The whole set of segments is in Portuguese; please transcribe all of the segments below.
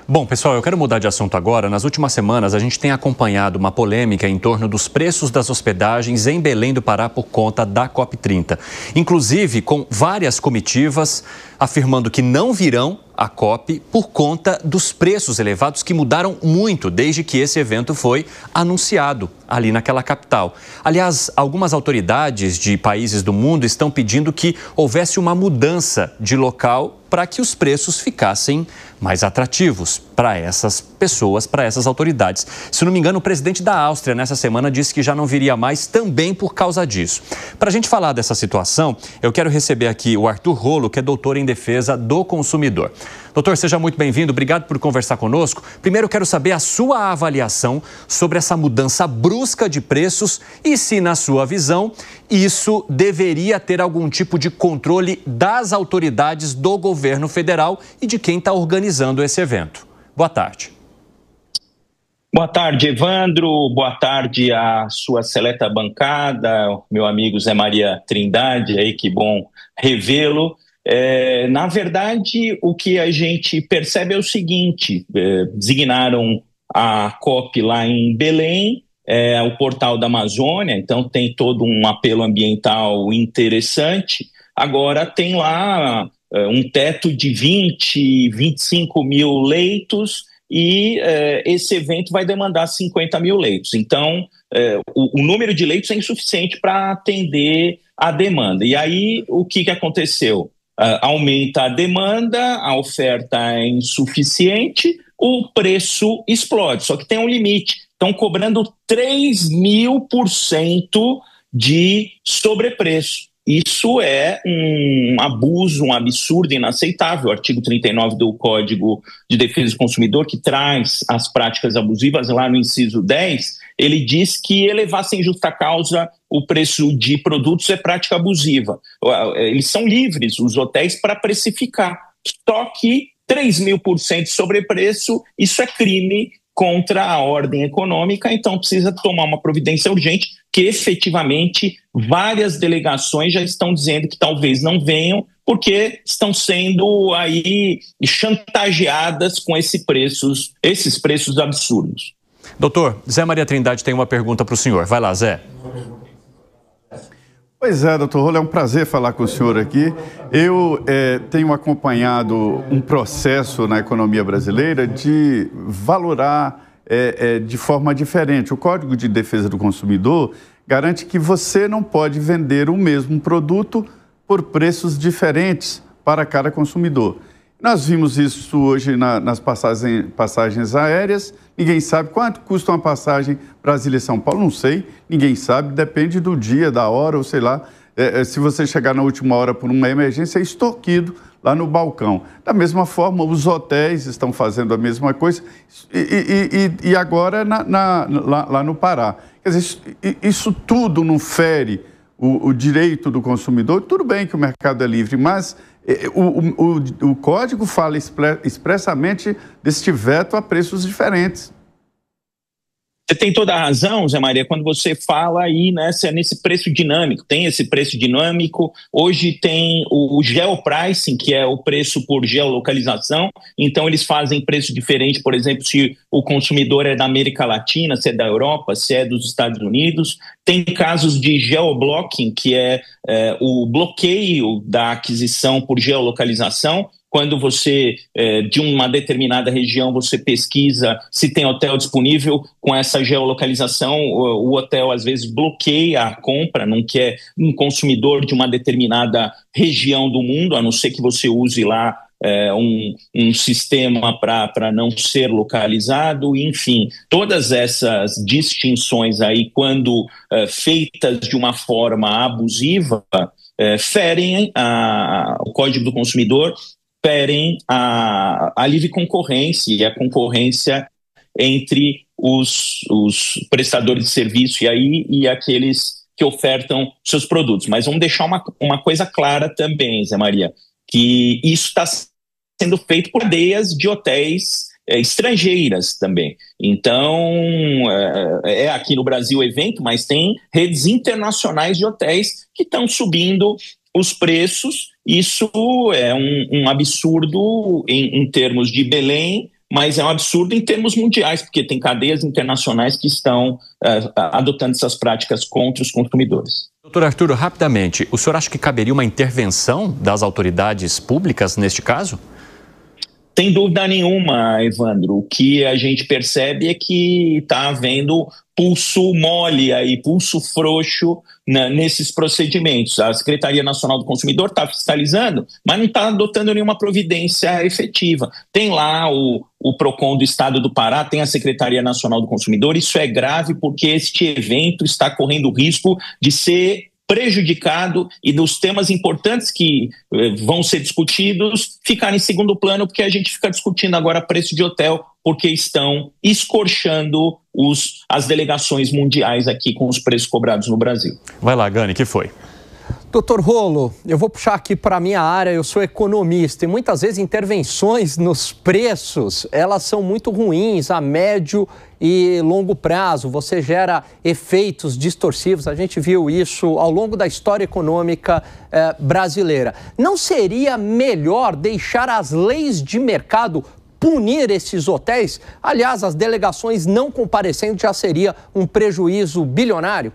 Bom, pessoal, eu quero mudar de assunto agora. Nas últimas semanas, a gente tem acompanhado uma polêmica em torno dos preços das hospedagens em Belém do Pará por conta da COP30. Inclusive, com várias comitivas afirmando que não virão à COP por conta dos preços elevados que mudaram muito desde que esse evento foi anunciado ali naquela capital. Aliás, algumas autoridades de países do mundo estão pedindo que houvesse uma mudança de local para que os preços ficassem mais atrativos para essas pessoas, para essas autoridades. Se não me engano, o presidente da Áustria nessa semana disse que já não viria mais também por causa disso. Para a gente falar dessa situação, eu quero receber aqui o Arthur Rolo, que é doutor em defesa do consumidor. Doutor, seja muito bem-vindo, obrigado por conversar conosco. Primeiro, quero saber a sua avaliação sobre essa mudança brusca de preços e se, na sua visão, isso deveria ter algum tipo de controle das autoridades do governo federal e de quem está organizando esse evento. Boa tarde. Boa tarde, Evandro. Boa tarde à sua seleta bancada, meu amigo Zé Maria Trindade, aí, que bom revê-lo. Na verdade, o que a gente percebe é o seguinte: designaram a COP lá em Belém, o Portal da Amazônia, então tem todo um apelo ambiental interessante. Agora tem lá um teto de 25 mil leitos e esse evento vai demandar 50 mil leitos. Então, o número de leitos é insuficiente para atender a demanda. E aí, o que aconteceu? Aumenta a demanda, a oferta é insuficiente, o preço explode, só que tem um limite. Estão cobrando 3.000% de sobrepreço. Isso é um abuso, um absurdo inaceitável. O artigo 39 do Código de Defesa do Consumidor, que traz as práticas abusivas lá no inciso 10, ele diz que elevar sem justa causa o preço de produtos é prática abusiva. Eles são livres, os hotéis, para precificar. Só que 3.000% de sobrepreço, isso é crime contra a ordem econômica, então precisa tomar uma providência urgente, que efetivamente várias delegações já estão dizendo que talvez não venham, porque estão sendo aí chantageadas com esses preços absurdos. Doutor, Zé Maria Trindade tem uma pergunta para o senhor. Vai lá, Zé. Pois é, doutor Rolo, é um prazer falar com o senhor aqui. Eu tenho acompanhado um processo na economia brasileira de valorar de forma diferente. O Código de Defesa do Consumidor garante que você não pode vender o mesmo produto por preços diferentes para cada consumidor. Nós vimos isso hoje nas passagens aéreas. Ninguém sabe quanto custa uma passagem Brasília-São Paulo, não sei. Ninguém sabe, depende do dia, da hora, ou sei lá. Se você chegar na última hora por uma emergência, é extorquido lá no balcão. Da mesma forma, os hotéis estão fazendo a mesma coisa e agora lá no Pará. Quer dizer, isso tudo não fere o direito do consumidor. Tudo bem que o mercado é livre, mas o código fala expressamente deste veto a preços diferentes. Você tem toda a razão, Zé Maria, quando você fala aí nesse preço dinâmico. Tem esse preço dinâmico, hoje tem o geopricing, que é o preço por geolocalização, então eles fazem preço diferente, por exemplo, se o consumidor é da América Latina, se é da Europa, se é dos Estados Unidos. Tem casos de geoblocking, que é o bloqueio da aquisição por geolocalização. Quando você, de uma determinada região, você pesquisa se tem hotel disponível, com essa geolocalização, o hotel às vezes bloqueia a compra, não quer um consumidor de uma determinada região do mundo, a não ser que você use lá um sistema para não ser localizado. Enfim, todas essas distinções aí, quando feitas de uma forma abusiva, ferem o Código do Consumidor, ferem a livre concorrência e a concorrência entre os prestadores de serviço e aqueles que ofertam seus produtos. Mas vamos deixar uma coisa clara também, Zé Maria, que isso está sendo feito por cadeias de hotéis estrangeiras também. Então, aqui no Brasil o evento, mas tem redes internacionais de hotéis que estão subindo os preços. Isso é um absurdo em termos de Belém, mas é um absurdo em termos mundiais, porque tem cadeias internacionais que estão adotando essas práticas contra os consumidores. Doutor Arturo, rapidamente, o senhor acha que caberia uma intervenção das autoridades públicas neste caso? Sem dúvida nenhuma, Evandro. O que a gente percebe é que está havendo pulso mole aí, pulso frouxo nesses procedimentos. A Secretaria Nacional do Consumidor está fiscalizando, mas não está adotando nenhuma providência efetiva. Tem lá o PROCON do Estado do Pará, tem a Secretaria Nacional do Consumidor. Isso é grave porque este evento está correndo o risco de ser prejudicado e dos temas importantes que vão ser discutidos ficarem em segundo plano, porque a gente fica discutindo agora preço de hotel, porque estão escorchando as delegações mundiais aqui com os preços cobrados no Brasil. Vai lá, Gani, que foi? Doutor Rolo, eu vou puxar aqui para a minha área, eu sou economista e muitas vezes intervenções nos preços, elas são muito ruins a médio e longo prazo. Você gera efeitos distorsivos, a gente viu isso ao longo da história econômica brasileira. Não seria melhor deixar as leis de mercado punir esses hotéis? Aliás, as delegações não comparecendo já seria um prejuízo bilionário?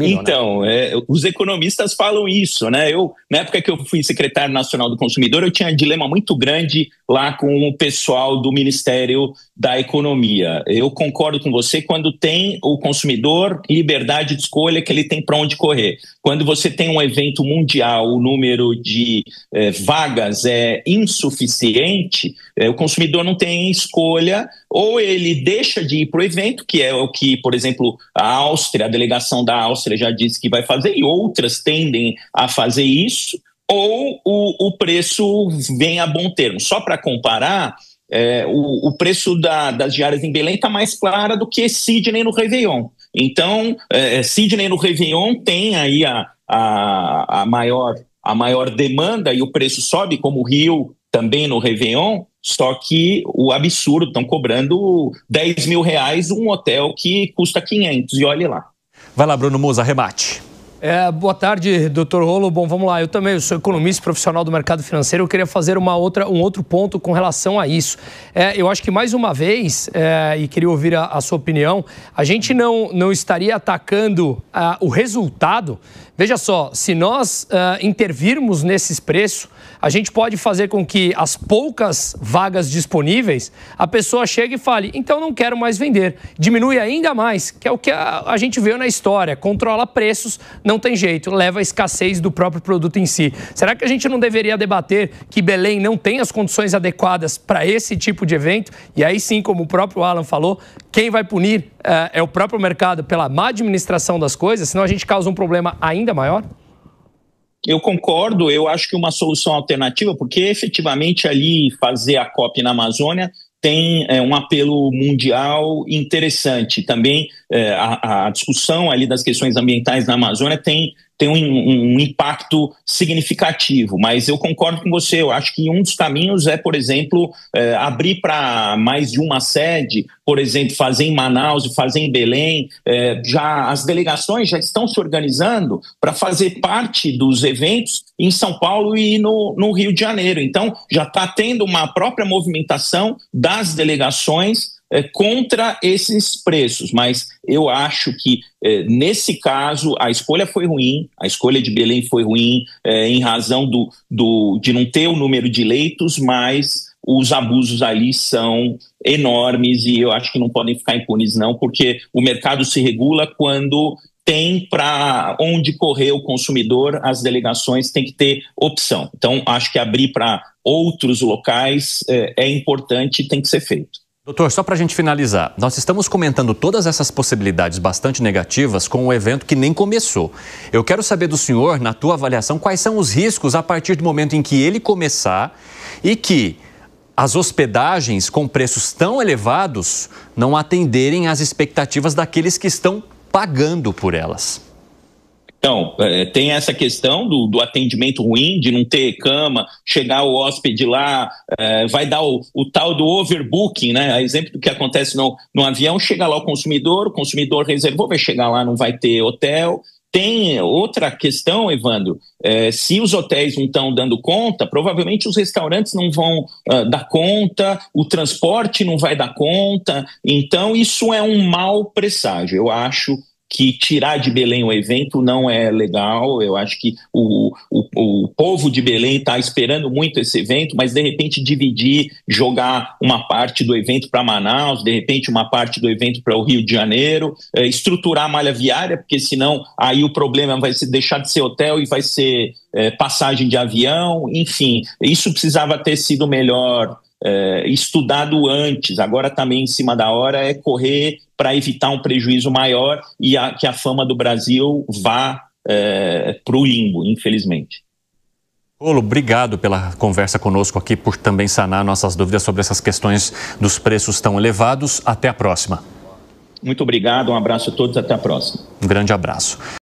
Então, os economistas falam isso, né? Na época que eu fui secretário nacional do consumidor, eu tinha um dilema muito grande lá com o pessoal do Ministério da Economia. Eu concordo com você quando tem o consumidor liberdade de escolha, que ele tem para onde correr. Quando você tem um evento mundial, o número de vagas é insuficiente, o consumidor não tem escolha, ou ele deixa de ir para o evento, que é o que, por exemplo, a Áustria, a delegação da Áustria já disse que vai fazer, e outras tendem a fazer isso, ou o preço vem a bom termo. Só para comparar, o preço das diárias em Belém está mais clara do que Sydney no Réveillon. Então, Sydney no Réveillon tem aí a maior demanda e o preço sobe, como o Rio também no Réveillon, só que o absurdo, estão cobrando R$10 mil um hotel que custa 500, e olhe lá. Vai lá, Bruno Musa, remate. Boa tarde, doutor Rolo. Bom, vamos lá. Eu também sou economista profissional do mercado financeiro. Eu queria fazer um outro ponto com relação a isso. Eu acho que, mais uma vez, e queria ouvir a sua opinião, a gente não estaria atacando o resultado. Veja só, se nós intervirmos nesses preços, a gente pode fazer com que as poucas vagas disponíveis, a pessoa chegue e fale, então não quero mais vender. Diminui ainda mais, que é o que a gente viu na história. Controla preços, não tem jeito, leva à escassez do próprio produto em si. Será que a gente não deveria debater que Belém não tem as condições adequadas para esse tipo de evento? E aí sim, como o próprio Alan falou, quem vai punir é o próprio mercado pela má administração das coisas, senão a gente causa um problema ainda maior? Eu concordo, eu acho que uma solução alternativa, porque efetivamente ali fazer a COP na Amazônia tem um apelo mundial interessante. Também a discussão ali das questões ambientais na Amazônia tem um impacto significativo, mas eu concordo com você, eu acho que um dos caminhos é, por exemplo, abrir para mais de uma sede, por exemplo, fazer em Manaus e fazer em Belém, as delegações já estão se organizando para fazer parte dos eventos em São Paulo e no Rio de Janeiro, então já está tendo uma própria movimentação das delegações contra esses preços, mas eu acho que nesse caso a escolha foi ruim, a escolha de Belém foi ruim em razão de não ter o número de leitos, mas os abusos ali são enormes e eu acho que não podem ficar impunes não, porque o mercado se regula quando tem para onde correr o consumidor, as delegações têm que ter opção. Então acho que abrir para outros locais é importante e tem que ser feito. Doutor, só para a gente finalizar, nós estamos comentando todas essas possibilidades bastante negativas com um evento que nem começou. Eu quero saber do senhor, na tua avaliação, quais são os riscos a partir do momento em que ele começar e que as hospedagens com preços tão elevados não atenderem às expectativas daqueles que estão pagando por elas. Então, tem essa questão do atendimento ruim, de não ter cama, chegar o hóspede lá, vai dar o tal do overbooking, né? A exemplo do que acontece no avião, chega lá o consumidor reservou, vai chegar lá, não vai ter hotel. tem outra questão, Evandro, se os hotéis não estão dando conta, provavelmente os restaurantes não vão dar conta, o transporte não vai dar conta, então isso é um mau presságio. Eu acho que tirar de Belém o evento não é legal. Eu acho que o povo de Belém está esperando muito esse evento, mas de repente dividir, jogar uma parte do evento para Manaus, de repente uma parte do evento para o Rio de Janeiro, estruturar a malha viária, porque senão aí o problema vai ser deixar de ser hotel e vai ser passagem de avião, enfim, isso precisava ter sido melhor estudado antes. Agora também em cima da hora é correr para evitar um prejuízo maior e que a fama do Brasil vá para o limbo, infelizmente. Rolo, obrigado pela conversa conosco aqui, por também sanar nossas dúvidas sobre essas questões dos preços tão elevados. Até a próxima. Muito obrigado, um abraço a todos, até a próxima. Um grande abraço.